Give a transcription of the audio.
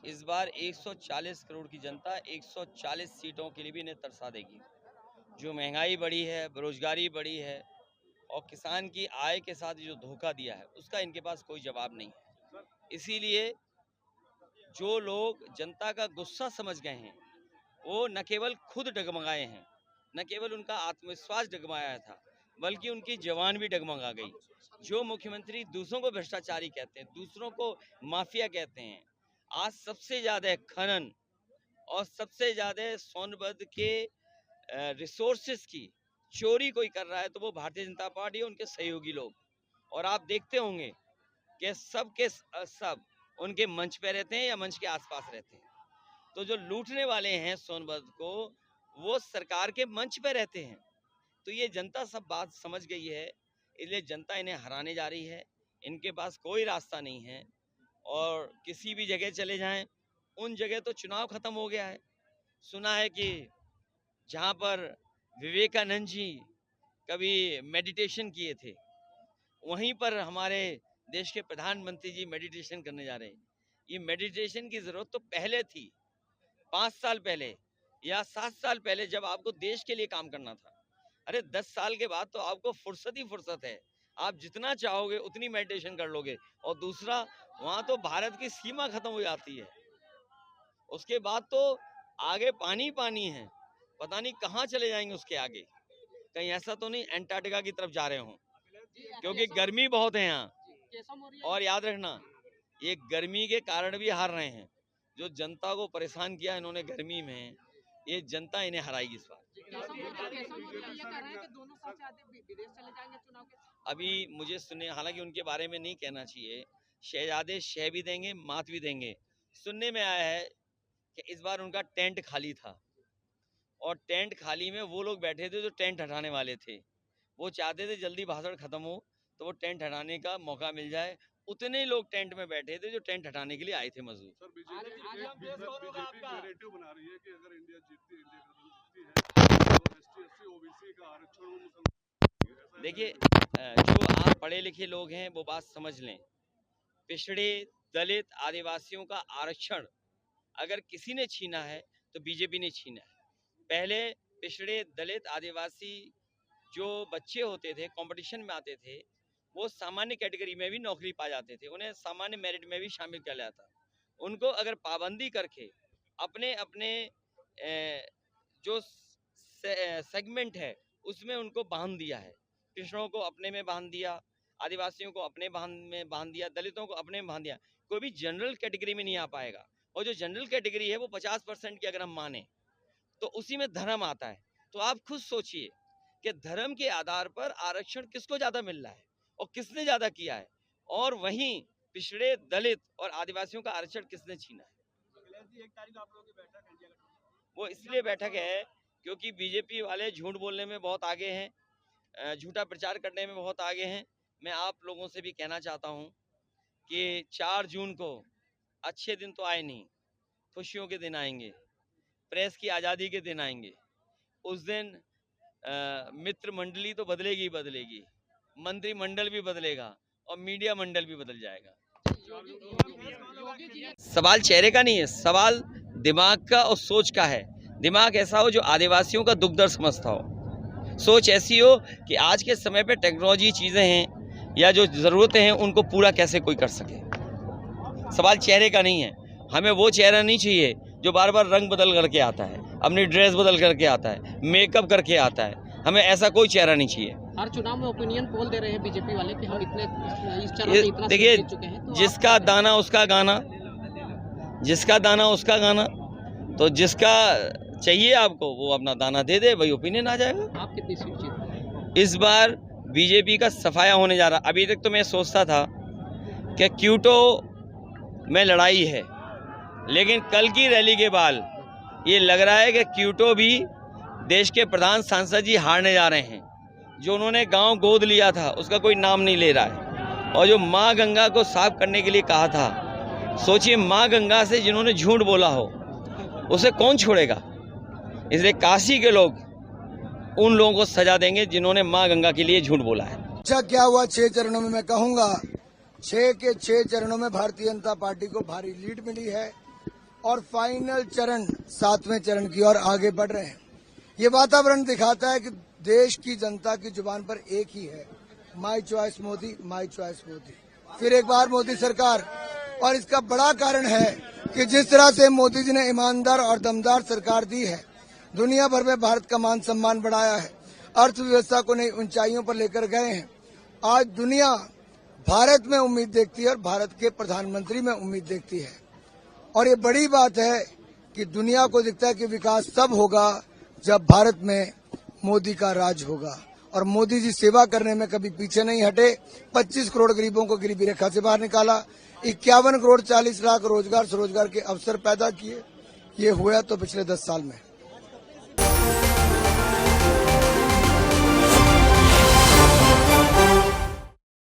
इस बार 140 करोड़ की जनता 140 सीटों के लिए भी इन्हें तरसा देगी। जो महंगाई बढ़ी है, बेरोजगारी बढ़ी है और किसान की आय के साथ जो धोखा दिया है, उसका इनके पास कोई जवाब नहीं है। इसीलिए जो लोग जनता का गुस्सा समझ गए हैं, वो न केवल खुद डगमगाए हैं, न केवल उनका आत्मविश्वास डगमगाया था, बल्कि उनकी जवान भी डगमगा गई। जो मुख्यमंत्री दूसरों को भ्रष्टाचारी कहते हैं, दूसरों को माफिया कहते हैं, आज सबसे ज्यादा खनन और सबसे ज्यादा सोनभद्र के रिसोर्सेस की चोरी कोई कर रहा है तो वो भारतीय जनता पार्टी और उनके सहयोगी लोग। और आप देखते होंगे कि सब के सब उनके मंच पे रहते हैं या मंच के आसपास रहते हैं। तो जो लूटने वाले हैं सोनभद्र को, वो सरकार के मंच पे रहते हैं। तो ये जनता सब बात समझ गई है, इसलिए जनता इन्हें हराने जा रही है। इनके पास कोई रास्ता नहीं है और किसी भी जगह चले जाएं, उन जगह तो चुनाव खत्म हो गया है। सुना है कि जहां पर विवेकानंद जी कभी मेडिटेशन किए थे, वहीं पर हमारे देश के प्रधानमंत्री जी मेडिटेशन करने जा रहे हैं। ये मेडिटेशन की जरूरत तो पहले थी, 5 साल पहले या 7 साल पहले, जब आपको देश के लिए काम करना था। अरे 10 साल के बाद तो आपको फुर्सत ही फुर्सत है, आप जितना चाहोगे उतनी मेडिटेशन कर लोगे। और दूसरा, वहां तो भारत की सीमा खत्म हो जाती है, उसके बाद तो आगे पानी पानी है, पता नहीं कहाँ चले जाएंगे उसके आगे। कहीं ऐसा तो नहीं अंटार्कटिका की तरफ जा रहे हो, क्योंकि गर्मी बहुत है यहाँ। और याद रखना, ये गर्मी के कारण भी हार रहे हैं। जो जनता को परेशान किया इन्होंने गर्मी में, ये जनता इन्हें हराएगी इस बार। अभी मुझे सुनने, हालांकि उनके बारे में नहीं कहना चाहिए, शहजादे शह भी देंगे, मात भी देंगे। सुनने में आया है कि इस बार उनका टेंट खाली था और टेंट खाली में वो लोग बैठे थे जो टेंट हटाने वाले थे। वो चाहते थे जल्दी भाषण खत्म हो तो वो टेंट हटाने का मौका मिल जाए। उतने लोग टेंट में बैठे थे जो टेंट हटाने के लिए आए थे मजदूर। सर, बीजेपी नैरेटिव बना रही है कि अगर इंडिया जीतती है तो ST/SC OBC का आरक्षण। देखिए, जो आप पढ़े लिखे लोग हैं वो बात समझ लें, पिछड़े दलित आदिवासियों का आरक्षण अगर किसी ने छीना है तो बीजेपी ने छीना है। पहले पिछड़े दलित आदिवासी जो बच्चे होते थे, कंपटीशन में आते थे, वो सामान्य कैटेगरी में भी नौकरी पा जाते थे, उन्हें सामान्य मेरिट में भी शामिल किया जाता। उनको अगर पाबंदी करके अपने अपने जो सेगमेंट है उसमें उनको बांध दिया है। पिछड़ों को अपने में बांध दिया, आदिवासियों को अपने में बांध दिया, दलितों को अपने में बांध दिया। कोई भी जनरल कैटेगरी में नहीं आ पाएगा। और जो जनरल कैटेगरी है वो 50% की अगर हम माने तो उसी में धर्म आता है। तो आप खुद सोचिए कि धर्म के आधार पर आरक्षण किसको ज्यादा मिल रहा है और किसने ज्यादा किया है, और वहीं पिछड़े दलित और आदिवासियों का आरक्षण किसने छीना है। वो इसलिए बैठक है क्योंकि बीजेपी वाले झूठ बोलने में बहुत आगे हैं, झूठा प्रचार करने में बहुत आगे हैं। मैं आप लोगों से भी कहना चाहता हूं कि 4 जून को अच्छे दिन तो आए नहीं, खुशियों के दिन आएंगे, प्रेस की आज़ादी के दिन आएंगे। उस दिन मित्र मंडली तो बदलेगी ही बदलेगी, मंत्रिमंडल भी बदलेगा और मीडिया मंडल भी बदल जाएगा। सवाल चेहरे का नहीं है, सवाल दिमाग का और सोच का है। दिमाग ऐसा हो जो आदिवासियों का दुख दर्द समझता हो, सोच ऐसी हो कि आज के समय पे टेक्नोलॉजी चीज़ें हैं या जो ज़रूरतें हैं उनको पूरा कैसे कोई कर सके। सवाल चेहरे का नहीं है। हमें वो चेहरा नहीं चाहिए जो बार बार रंग बदल करके आता है, अपनी ड्रेस बदल करके आता है, मेकअप करके आता है। हमें ऐसा कोई चेहरा नहीं चाहिए। हर चुनाव में ओपिनियन पोल दे रहे हैं बीजेपी वाले कि हम इतने इस चरण में इतना देखिए, जीत चुके हैं। तो जिसका दाना उसका गाना, जिसका दाना उसका गाना। तो जिसका चाहिए आपको वो अपना दाना दे दे, वही ओपिनियन आ जाएगा। आप कितनी सीट जीते? इस बार बीजेपी का सफाया होने जा रहा। अभी तक तो मैं सोचता था कि क्यूटो में लड़ाई है, लेकिन कल की रैली के बाद ये लग रहा है कि क्यूटो भी देश के प्रधान सांसद जी हारने जा रहे हैं। जो उन्होंने गांव गोद लिया था उसका कोई नाम नहीं ले रहा है, और जो माँ गंगा को साफ करने के लिए कहा था, सोचिए माँ गंगा से जिन्होंने झूठ बोला हो उसे कौन छोड़ेगा। इसलिए काशी के लोग उन लोगों को सजा देंगे जिन्होंने माँ गंगा के लिए झूठ बोला है। अच्छा क्या हुआ 6 चरणों में? मैं कहूंगा 6 के 6 चरणों में भारतीय जनता पार्टी को भारी लीड मिली है। और फाइनल चरण 7वें चरण की ओर आगे बढ़ रहे हैं। ये वातावरण दिखाता है कि देश की जनता की जुबान पर एक ही है, my choice Modi, my choice Modi. फिर एक बार मोदी सरकार। और इसका बड़ा कारण है कि जिस तरह से मोदी जी ने ईमानदार और दमदार सरकार दी है, दुनिया भर में भारत का मान सम्मान बढ़ाया है, अर्थव्यवस्था को नई ऊंचाइयों पर लेकर गए हैं। आज दुनिया भारत में उम्मीद देखती है और भारत के प्रधानमंत्री में उम्मीद देखती है। और ये बड़ी बात है कि दुनिया को दिखता है कि विकास तब होगा जब भारत में मोदी का राज होगा। और मोदी जी सेवा करने में कभी पीछे नहीं हटे। 25 करोड़ गरीबों को गरीबी रेखा से बाहर निकाला, 51 करोड़ 40 लाख रोजगार स्वरोजगार के अवसर पैदा किए। ये हुआ तो पिछले 10 साल में।